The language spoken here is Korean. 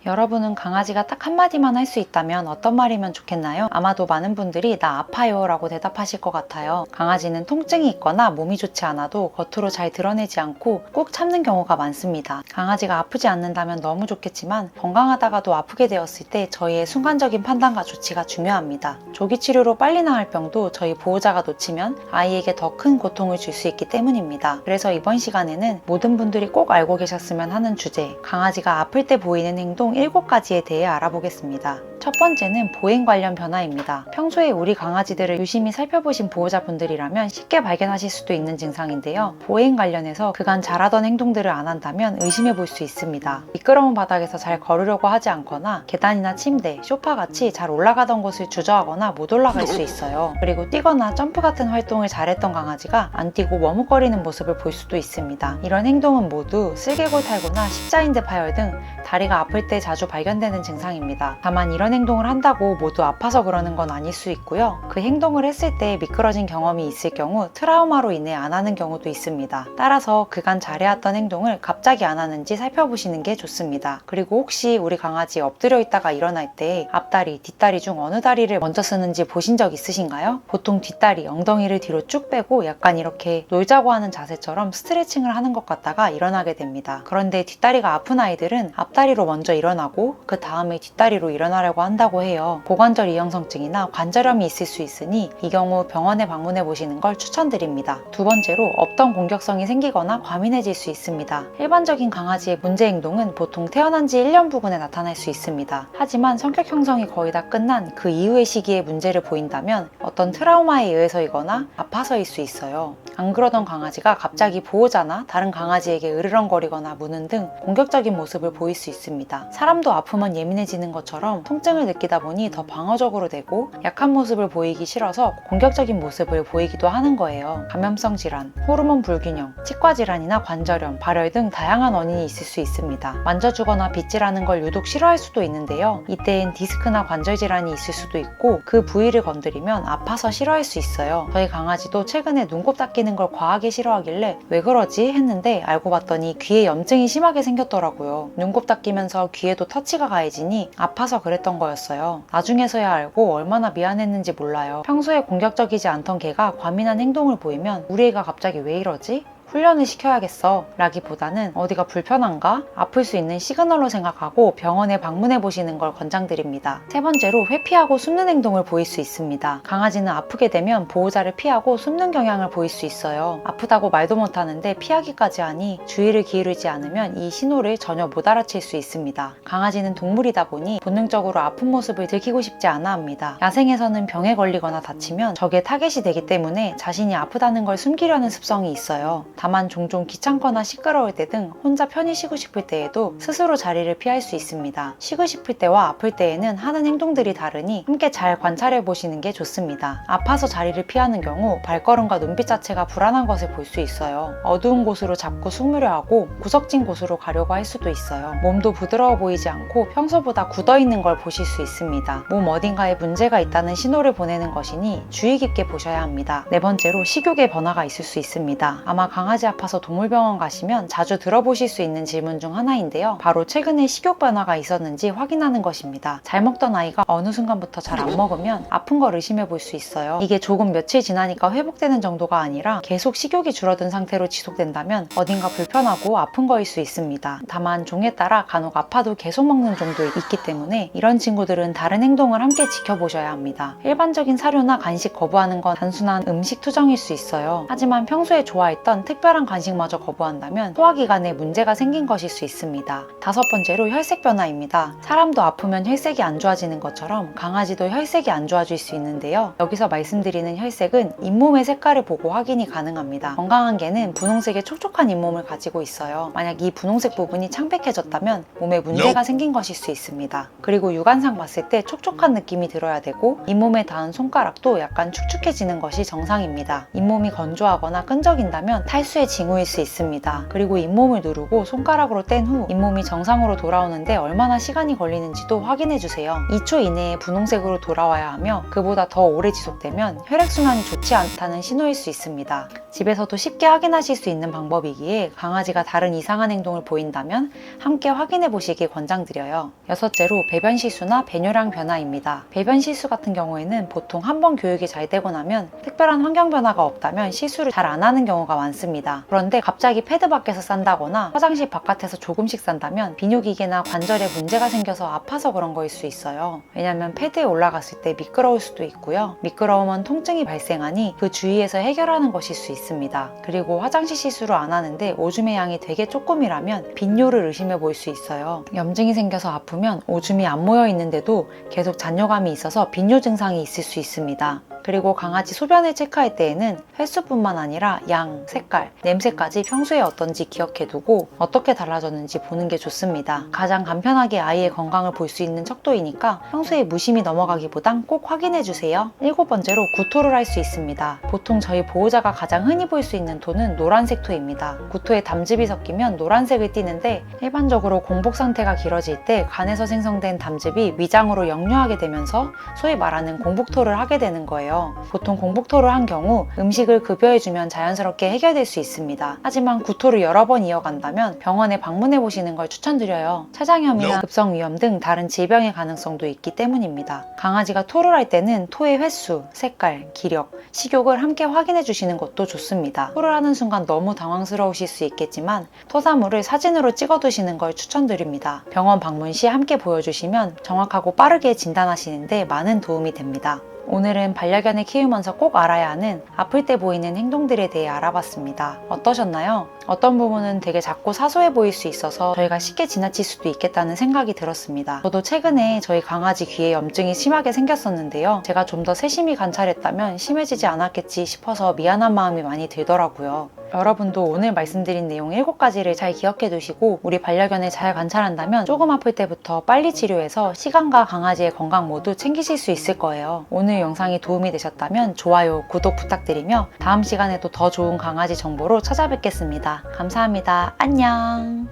여러분은 강아지가 딱 한마디만 할 수 있다면 어떤 말이면 좋겠나요? 아마도 많은 분들이 나 아파요 라고 대답하실 것 같아요. 강아지는 통증이 있거나 몸이 좋지 않아도 겉으로 잘 드러내지 않고 꾹 참는 경우가 많습니다. 강아지가 아프지 않는다면 너무 좋겠지만 건강하다가도 아프게 되었을 때 저희의 순간적인 판단과 조치가 중요합니다. 조기 치료로 빨리 나을 병도 저희 보호자가 놓치면 아이에게 더 큰 고통을 줄 수 있기 때문입니다. 그래서 이번 시간에는 모든 분들이 꼭 알고 계셨으면 하는 주제, 강아지가 아플 때 보이는 행동 7가지에 대해 알아보겠습니다. 첫 번째는 보행 관련 변화입니다. 평소에 우리 강아지들을 유심히 살펴보신 보호자분들이라면 쉽게 발견하실 수도 있는 증상인데요. 보행 관련해서 그간 잘하던 행동들을 안 한다면 의심해 볼 수 있습니다. 미끄러운 바닥에서 잘 걸으려고 하지 않거나 계단이나 침대, 소파 같이 잘 올라가던 곳을 주저하거나 못 올라갈 수 있어요. 그리고 뛰거나 점프 같은 활동을 잘했던 강아지가 안 뛰고 머뭇거리는 모습을 볼 수도 있습니다. 이런 행동은 모두 슬개골 탈구나 십자인대 파열 등 다리가 아플 때 자주 발견되는 증상입니다. 다만 이런 행동을 한다고 모두 아파서 그러는 건 아닐 수 있고요. 그 행동을 했을 때 미끄러진 경험이 있을 경우 트라우마로 인해 안 하는 경우도 있습니다. 따라서 그간 잘해왔던 행동을 갑자기 안 하는지 살펴보시는 게 좋습니다. 그리고 혹시 우리 강아지 엎드려 있다가 일어날 때 앞다리, 뒷다리 중 어느 다리를 먼저 쓰는지 보신 적 있으신가요? 보통 뒷다리, 엉덩이를 뒤로 쭉 빼고 약간 이렇게 놀자고 하는 자세처럼 스트레칭을 하는 것 같다가 일어나게 됩니다. 그런데 뒷다리가 아픈 아이들은 앞다리로 먼저 일어나고 그 다음에 뒷다리로 일어나려고 한다고 해요. 고관절 이형성증이나 관절염이 있을 수 있으니 이 경우 병원에 방문해 보시는 걸 추천드립니다. 두 번째로 없던 공격성이 생기거나 과민해질 수 있습니다. 일반적인 강아지의 문제 행동은 보통 태어난 지 1년 부근에 나타날 수 있습니다. 하지만 성격 형성이 거의 다 끝난 그 이후의 시기에 문제를 보인다면 어떤 트라우마에 의해서이거나 아파서일 수 있어요. 안 그러던 강아지가 갑자기 보호자나 다른 강아지에게 으르렁거리거나 무는 등 공격적인 모습을 보일 수 있습니다. 사람도 아프면 예민해지는 것처럼 통증을 느끼다 보니 더 방어적으로 되고 약한 모습을 보이기 싫어서 공격적인 모습을 보이기도 하는 거예요. 감염성 질환, 호르몬 불균형, 치과 질환이나 관절염, 발열 등 다양한 원인이 있을 수 있습니다. 만져주거나 빗질하는 걸 유독 싫어할 수도 있는데요. 이때엔 디스크나 관절 질환이 있을 수도 있고 그 부위를 건드리면 아파서 싫어할 수 있어요. 저희 강아지도 최근에 눈곱 닦이는 걸 과하게 싫어하길래 왜 그러지 했는데 알고 봤더니 귀에 염증이 심하게 생겼더라고요. 눈곱 닦이면서 귀에도 터치가 가해지니 아파서 그랬던 거였어요. 나중에서야 알고 얼마나 미안했는지 몰라요. 평소에 공격적이지 않던 개가 과민한 행동을 보이면 우리 애가 갑자기 왜 이러지? 훈련을 시켜야겠어 라기보다는 어디가 불편한가? 아플 수 있는 시그널로 생각하고 병원에 방문해 보시는 걸 권장드립니다. 세 번째로 회피하고 숨는 행동을 보일 수 있습니다. 강아지는 아프게 되면 보호자를 피하고 숨는 경향을 보일 수 있어요. 아프다고 말도 못하는데 피하기까지 하니 주의를 기울이지 않으면 이 신호를 전혀 못 알아챌 수 있습니다. 강아지는 동물이다 보니 본능적으로 아픈 모습을 들키고 싶지 않아 합니다. 야생에서는 병에 걸리거나 다치면 적의 타겟이 되기 때문에 자신이 아프다는 걸 숨기려는 습성이 있어요. 다만 종종 귀찮거나 시끄러울 때 등 혼자 편히 쉬고 싶을 때에도 스스로 자리를 피할 수 있습니다. 쉬고 싶을 때와 아플 때에는 하는 행동들이 다르니 함께 잘 관찰해 보시는 게 좋습니다. 아파서 자리를 피하는 경우 발걸음과 눈빛 자체가 불안한 것을 볼 수 있어요. 어두운 곳으로 자꾸 숨으려 하고 구석진 곳으로 가려고 할 수도 있어요. 몸도 부드러워 보이지 않고 평소보다 굳어 있는 걸 보실 수 있습니다. 몸 어딘가에 문제가 있다는 신호를 보내는 것이니 주의 깊게 보셔야 합니다. 네 번째로 식욕의 변화가 있을 수 있습니다. 아마 강아지 아파서 동물병원 가시면 자주 들어보실 수 있는 질문 중 하나인데요. 바로 최근에 식욕 변화가 있었는지 확인하는 것입니다. 잘 먹던 아이가 어느 순간부터 잘 안 먹으면 아픈 걸 의심해 볼 수 있어요. 이게 조금 며칠 지나니까 회복되는 정도가 아니라 계속 식욕이 줄어든 상태로 지속된다면 어딘가 불편하고 아픈 거일 수 있습니다. 다만 종에 따라 간혹 아파도 계속 먹는 종도 있기 때문에 이런 친구들은 다른 행동을 함께 지켜보셔야 합니다. 일반적인 사료나 간식 거부하는 건 단순한 음식 투정일 수 있어요. 하지만 평소에 좋아했던 특별한 간식마저 거부한다면 소화기관에 문제가 생긴 것일 수 있습니다. 다섯 번째로 혈색 변화입니다. 사람도 아프면 혈색이 안 좋아지는 것처럼 강아지도 혈색이 안 좋아질 수 있는데요. 여기서 말씀드리는 혈색은 잇몸의 색깔을 보고 확인이 가능합니다. 건강한 개는 분홍색의 촉촉한 잇몸을 가지고 있어요. 만약 이 분홍색 부분이 창백해졌다면 몸에 문제가 생긴 것일 수 있습니다. 그리고 육안상 봤을 때 촉촉한 느낌이 들어야 되고 잇몸에 닿은 손가락도 약간 축축해지는 것이 정상입니다. 잇몸이 건조하거나 끈적인다면 탈수 횟수의 징후일 수 있습니다. 그리고 잇몸을 누르고 손가락으로 뗀 후 잇몸이 정상으로 돌아오는데 얼마나 시간이 걸리는지도 확인해주세요. 2초 이내에 분홍색으로 돌아와야 하며 그보다 더 오래 지속되면 혈액순환이 좋지 않다는 신호일 수 있습니다. 집에서도 쉽게 확인하실 수 있는 방법이기에 강아지가 다른 이상한 행동을 보인다면 함께 확인해 보시길 권장드려요. 여섯째로 배변 실수나 배뇨량 변화입니다. 배변 실수 같은 경우에는 보통 한 번 교육이 잘 되고 나면 특별한 환경 변화가 없다면 실수를 잘 안 하는 경우가 많습니다. 그런데 갑자기 패드 밖에서 싼다거나 화장실 바깥에서 조금씩 싼다면 비뇨기계나 관절에 문제가 생겨서 아파서 그런 거일 수 있어요. 왜냐면 패드에 올라갔을 때 미끄러울 수도 있고요. 미끄러우면 통증이 발생하니 그 주위에서 해결하는 것일 수 있습니다. 그리고 화장실 실수를 안 하는데 오줌의 양이 되게 조금이라면 빈뇨를 의심해 볼 수 있어요. 염증이 생겨서 아프면 오줌이 안 모여 있는데도 계속 잔뇨감이 있어서 빈뇨 증상이 있을 수 있습니다. 그리고 강아지 소변을 체크할 때에는 횟수뿐만 아니라 양, 색깔, 냄새까지 평소에 어떤지 기억해두고 어떻게 달라졌는지 보는 게 좋습니다. 가장 간편하게 아이의 건강을 볼 수 있는 척도이니까 평소에 무심히 넘어가기보단 꼭 확인해주세요. 7번째로 구토를 할 수 있습니다. 보통 저희 보호자가 가장 흔히 볼 수 있는 토는 노란색 토입니다. 구토에 담즙이 섞이면 노란색을 띠는데 일반적으로 공복 상태가 길어질 때 간에서 생성된 담즙이 위장으로 역류하게 되면서 소위 말하는 공복토를 하게 되는 거예요. 보통 공복토를 한 경우 음식을 급여해주면 자연스럽게 해결될 수 있습니다. 하지만 구토를 여러 번 이어간다면 병원에 방문해 보시는 걸 추천드려요. 췌장염이나 급성위염 등 다른 질병의 가능성도 있기 때문입니다. 강아지가 토를 할 때는 토의 횟수, 색깔, 기력, 식욕을 함께 확인해 주시는 것도 좋습니다. 토를 하는 순간 너무 당황스러우실 수 있겠지만 토사물을 사진으로 찍어 두시는 걸 추천드립니다. 병원 방문 시 함께 보여주시면 정확하고 빠르게 진단하시는데 많은 도움이 됩니다. 오늘은 반려견을 키우면서 꼭 알아야 하는 아플 때 보이는 행동들에 대해 알아봤습니다. 어떠셨나요? 어떤 부분은 되게 작고 사소해 보일 수 있어서 저희가 쉽게 지나칠 수도 있겠다는 생각이 들었습니다. 저도 최근에 저희 강아지 귀에 염증이 심하게 생겼었는데요. 제가 좀 더 세심히 관찰했다면 심해지지 않았겠지 싶어서 미안한 마음이 많이 들더라고요. 여러분도 오늘 말씀드린 내용 7가지를 잘 기억해 두시고 우리 반려견을 잘 관찰한다면 조금 아플 때부터 빨리 치료해서 시간과 강아지의 건강 모두 챙기실 수 있을 거예요. 오늘 영상이 도움이 되셨다면 좋아요, 구독 부탁드리며 다음 시간에도 더 좋은 강아지 정보로 찾아뵙겠습니다. 감사합니다. 안녕.